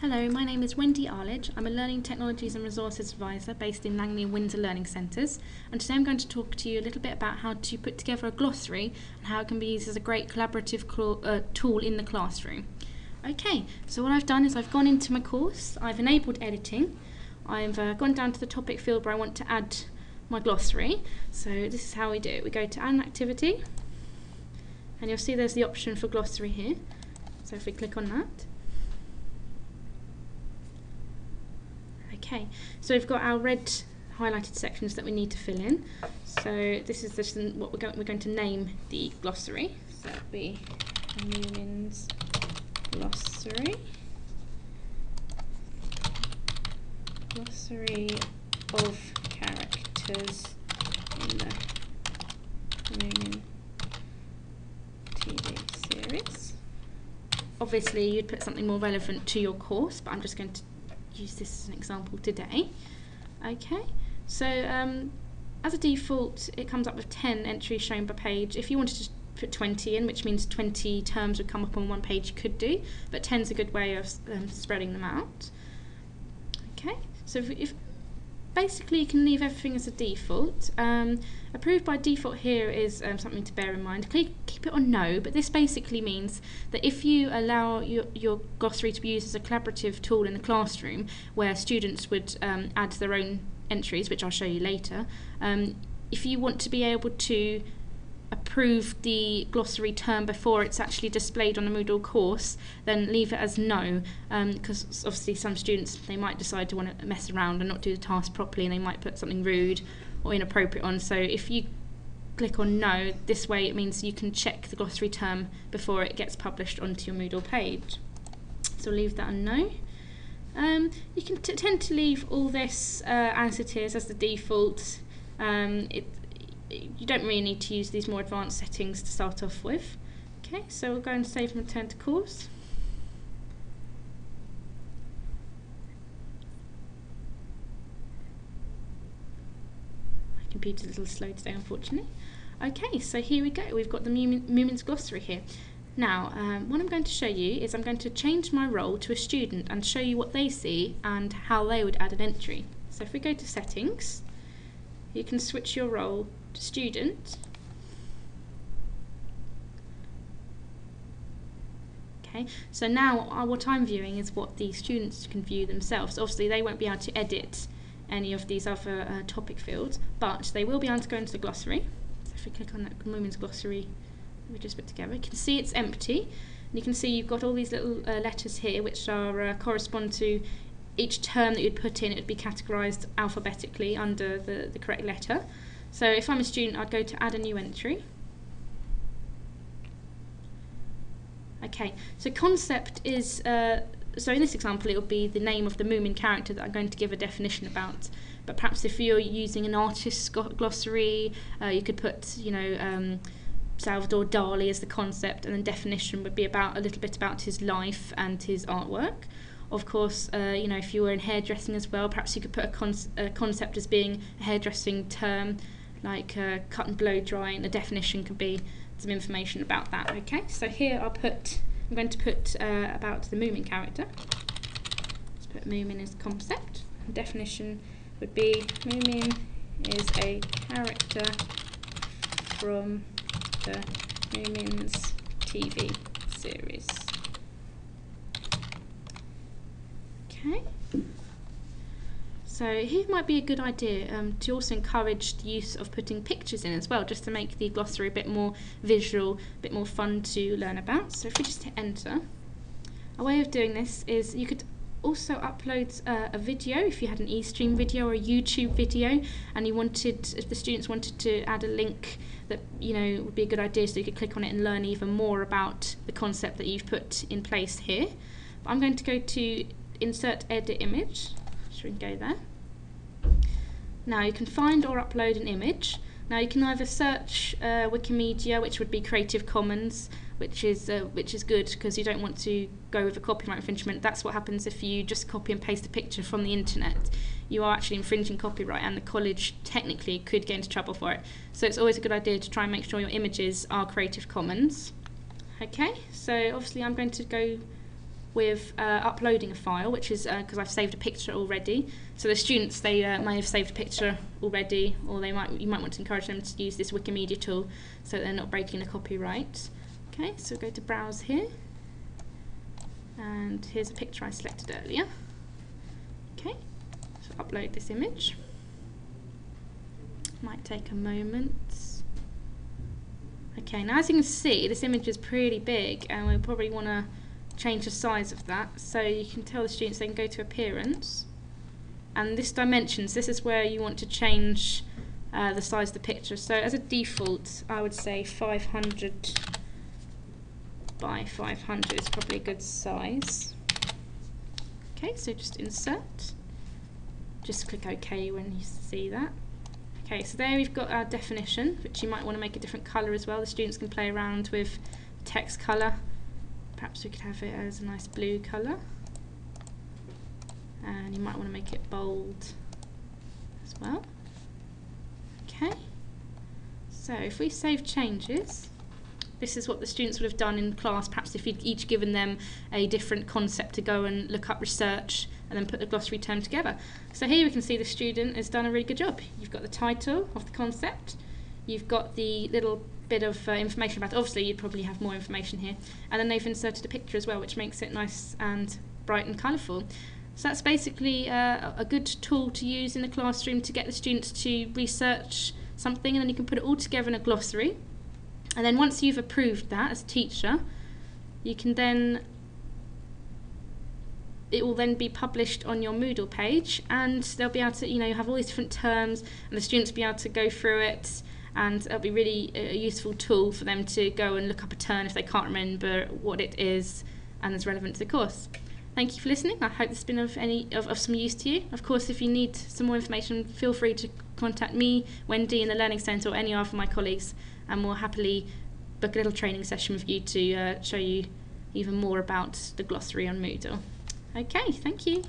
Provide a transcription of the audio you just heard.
Hello, my name is Wendy Arlidge. I'm a Learning Technologies and Resources Advisor based in Langley and Windsor Learning Centres, and today I'm going to talk to you a little bit about how to put together a glossary and how it can be used as a great collaborative tool in the classroom. Okay, so what I've done is I've gone into my course, I've enabled editing, I've gone down to the topic field where I want to add my glossary. So this is how we do it. We go to add an activity, and you'll see there's the option for glossary here. So if we click on that, okay, so we've got our red highlighted sections that we need to fill in. So this is just what we're going to name the glossary. So it'll be Newman's Glossary. Glossary of characters in the Newman TV series. Obviously you'd put something more relevant to your course, but I'm just going to use this as an example today. Okay, so as a default it comes up with 10 entries shown per page. If you wanted to put 20 in, which means 20 terms would come up on one page, you could do, but 10 is a good way of spreading them out. Okay, so if basically you can leave everything as a default. Approved by default here is something to bear in mind. Keep it on no, but this basically means that if you allow your glossary to be used as a collaborative tool in the classroom where students would add their own entries, which I'll show you later, if you want to be able to approve the glossary term before it's actually displayed on the Moodle course, then leave it as no, because obviously some students, they might decide to want to mess around and not do the task properly, and they might put something rude or inappropriate on. So if you click on no, this way it means you can check the glossary term before it gets published onto your Moodle page. So leave that on no. You can tend to leave all this as it is, as the default. You don't really need to use these more advanced settings to start off with. Okay, so we'll go and save and return to course. My computer's a little slow today, unfortunately. Okay, so here we go. We've got the Newman's Glossary here. Now, what I'm going to show you is I'm going to change my role to a student and show you what they see and how they would add an entry. So if we go to settings, you can switch your role to student. Okay, so now what I'm viewing is what the students can view themselves. Obviously they won't be able to edit any of these other topic fields, but they will be able to go into the glossary. So if we click on that Women's Glossary we just put together, you can see it's empty, and you can see you've got all these little letters here which are correspond to each term that you'd put in. It would be categorised alphabetically under the correct letter. So if I'm a student, I'd go to add a new entry. Okay, so concept is, so in this example it will be the name of the Moomin character that I'm going to give a definition about. But perhaps if you're using an artist's glossary, you could put, you know, Salvador Dali as the concept, and then definition would be about a little bit about his life and his artwork. Of course, you know, if you were in hairdressing as well, perhaps you could put a concept as being a hairdressing term, like cut and blow drying. The definition could be some information about that. Okay, so here I'm going to put about the Moomin character. Let's put Moomin as concept. The definition would be Moomin is a character from the Moomin's TV series. Okay, so here might be a good idea to also encourage the use of putting pictures in as well, just to make the glossary a bit more visual, a bit more fun to learn about. So if we just hit enter, a way of doing this is you could also upload a video if you had an eStream video or a YouTube video, and you wanted, if the students wanted to add a link that, you know, would be a good idea, so you could click on it and learn even more about the concept that you've put in place here. But I'm going to go to insert edit image, so we can go there. Now you can find or upload an image. Now you can either search Wikimedia, which would be Creative Commons, which is good because you don't want to go with a copyright infringement. That's what happens if you just copy and paste a picture from the internet. You are actually infringing copyright, and the college technically could get into trouble for it. So it's always a good idea to try and make sure your images are Creative Commons. Okay, so obviously I'm going to go with uploading a file, which is because I've saved a picture already. So the students, they may have saved a picture already, or you might want to encourage them to use this Wikimedia tool so they're not breaking the copyright. Okay, so we'll go to Browse here, and here's a picture I selected earlier. Okay, so upload this image. Might take a moment. Okay, now as you can see, this image is pretty big, and we'll probably want to change the size of that. So you can tell the students they can go to Appearance, and this Dimensions, this is where you want to change the size of the picture. So as a default, I would say 500 by 500 is probably a good size. Okay, so just insert. Just click OK when you see that. Okay, so there we've got our definition, which you might want to make a different colour as well. The students can play around with text colour. Perhaps we could have it as a nice blue colour. And you might want to make it bold as well. Okay, so if we save changes, this is what the students would have done in class, perhaps if you'd each given them a different concept to go and look up research and then put the glossary term together. So here we can see the student has done a really good job. You've got the title of the concept, you've got the little bit of information about it. Obviously you'd probably have more information here, and then they've inserted a picture as well, which makes it nice and bright and colourful. So that's basically a good tool to use in the classroom to get the students to research something, and then you can put it all together in a glossary. And then once you've approved that as a teacher, you can then, it will then be published on your Moodle page, and they'll be able to, you have all these different terms, and the students will be able to go through it, and it'll be really a useful tool for them to go and look up a term if they can't remember what it is and is relevant to the course. Thank you for listening. I hope this has been of some use to you. Of course, if you need some more information, feel free to contact me, Wendy in the Learning Centre, or any other of my colleagues, and we'll happily book a little training session with you to show you even more about the glossary on Moodle. Okay, thank you.